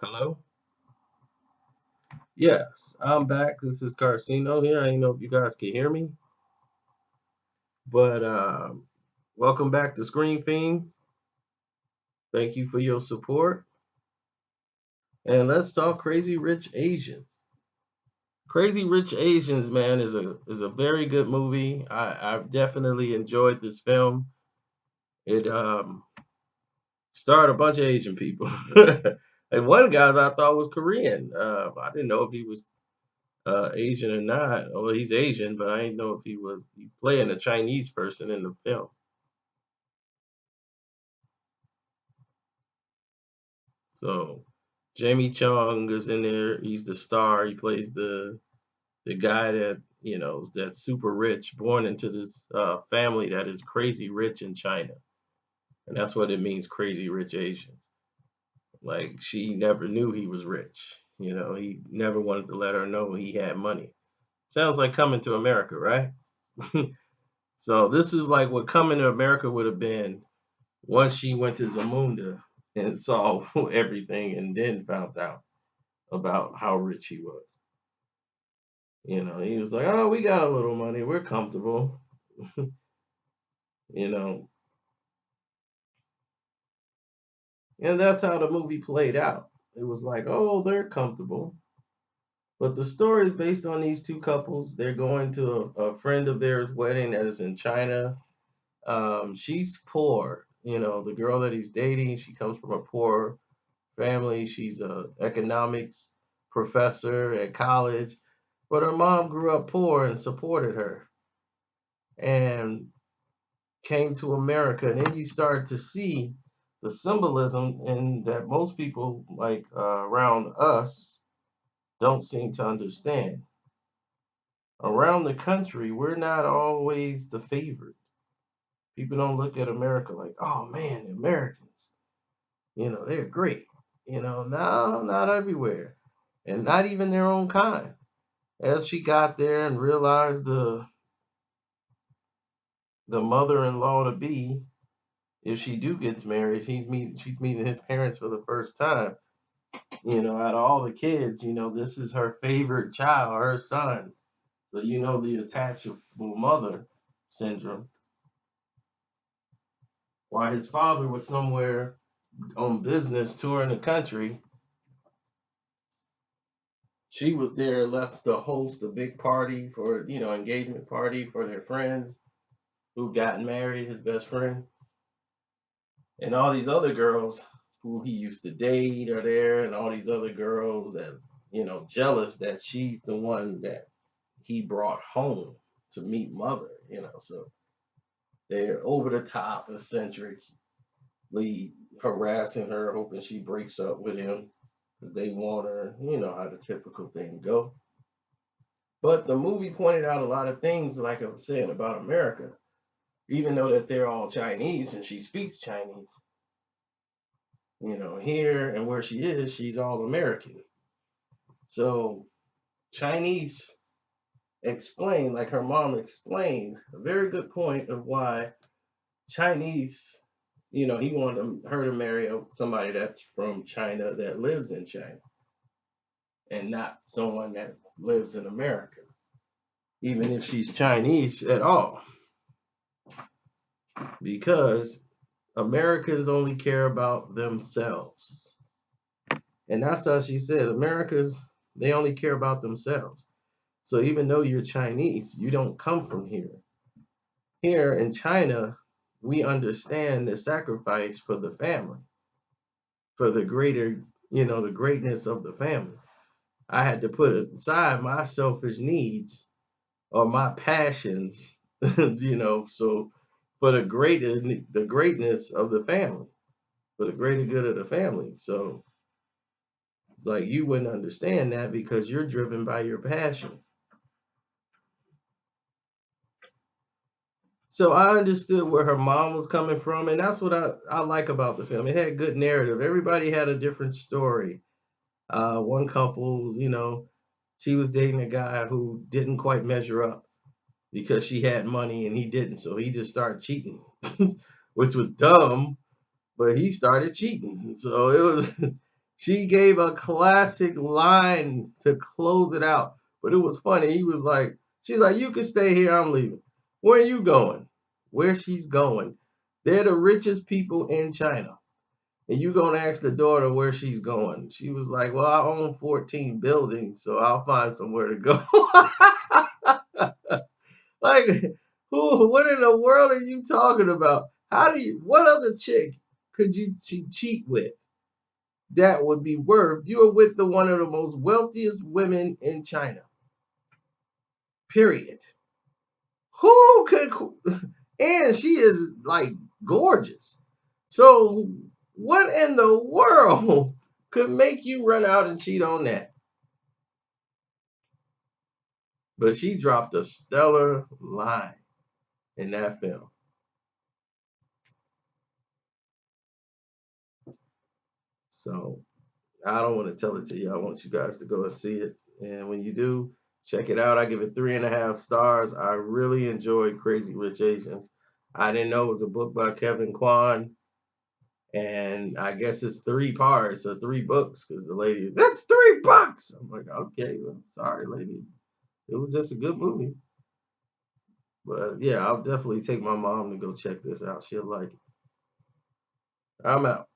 Hello? Yes, I'm back. This is Carcino here. I don't know if you guys can hear me, but welcome back to Screen Fiend. Thank you for your support. And let's talk Crazy Rich Asians. Crazy Rich Asians, man, is a very good movie. I've definitely enjoyed this film. It starred a bunch of Asian people. And one guy I thought was Korean. I didn't know if he was Asian or not. Well, he's Asian, but I didn't know if he's playing a Chinese person in the film. So Jamie Chung is in there. He's the star. He plays the guy that that's super rich, born into this family that is crazy rich in China, and that's what it means, crazy rich Asians. Like she never knew he was rich. He never wanted to let her know he had money. Sounds like Coming to America, right? So this is like what Coming to America would have been once she went to Zamunda and saw everything and then found out about how rich he was. He was like, "Oh, we got a little money. We're comfortable." you know, and that's how the movie played out. It was like, "Oh, they're comfortable." But the story is based on these two couples. They're going to a friend of theirs' wedding that is in China. She's poor. The girl that he's dating, she comes from a poor family. She's a economics professor at college, but her mom grew up poor and supported her and came to America. And then you start to see the symbolism in that most people like around us don't seem to understand. Around the country, we're not always the favorite. People don't look at America like, oh man, the Americans, they're great. No, not everywhere. And not even their own kind. As she got there and realized the mother-in-law to be, if she do gets married, she's meeting his parents for the first time. Out of all the kids, this is her favorite child, her son. So the attachable mother syndrome. While his father was somewhere on business touring the country, she was there left to host a big party for engagement party for their friends who got married, his best friend. And all these other girls who he used to date are there, and all these other girls that jealous that she's the one that he brought home to meet mother. So they're over the top, eccentrically harassing her, hoping she breaks up with him because they want her. You know how the typical thing go. But the movie pointed out a lot of things, like I was saying, about America. Even though that they're all Chinese and she speaks Chinese, here and where she is, she's all American. So Chinese explain, like her mom explained, a very good point of why Chinese, he wanted her to marry somebody that's from China that lives in China and not someone that lives in America, even if she's Chinese at all, because Americans only care about themselves. And that's how she said, Americans, they only care about themselves. So even though you're Chinese, you don't come from here. Here in China, we understand the sacrifice for the family, for the greater, the greatness of the family. I had to put aside my selfish needs or my passions, so for the greatness of the family, for the greater good of the family. So it's like you wouldn't understand that because you're driven by your passions. So I understood where her mom was coming from, and that's what I like about the film. It had good narrative. Everybody had a different story. One couple, she was dating a guy who didn't quite measure up because she had money and he didn't, so he just started cheating, which was dumb, but he started cheating. So it was She gave a classic line to close it out, but it was funny. She's like, you can stay here. I'm leaving. Where are you going? Where she's going? They're the richest people in China. And you gonna ask the daughter where she's going. She was like, well, I own 14 buildings, so I'll find somewhere to go. Like, what in the world are you talking about? What other chick could you cheat with that would be worth? You're with the one of the most wealthiest women in China, period. Who could, and she is like gorgeous. So, what in the world could make you run out and cheat on that? But she dropped a stellar line in that film. So, I don't want to tell it to you. I want you guys to go and see it. And when you do, check it out. I give it 3.5 stars. I really enjoyed Crazy Rich Asians. I didn't know it was a book by Kevin Kwan. And I guess it's 3 parts or 3 books because the lady, that's 3 books. I'm like, okay, well, sorry, lady. It was just a good movie. But yeah, I'll definitely take my mom to go check this out. She'll like it. I'm out.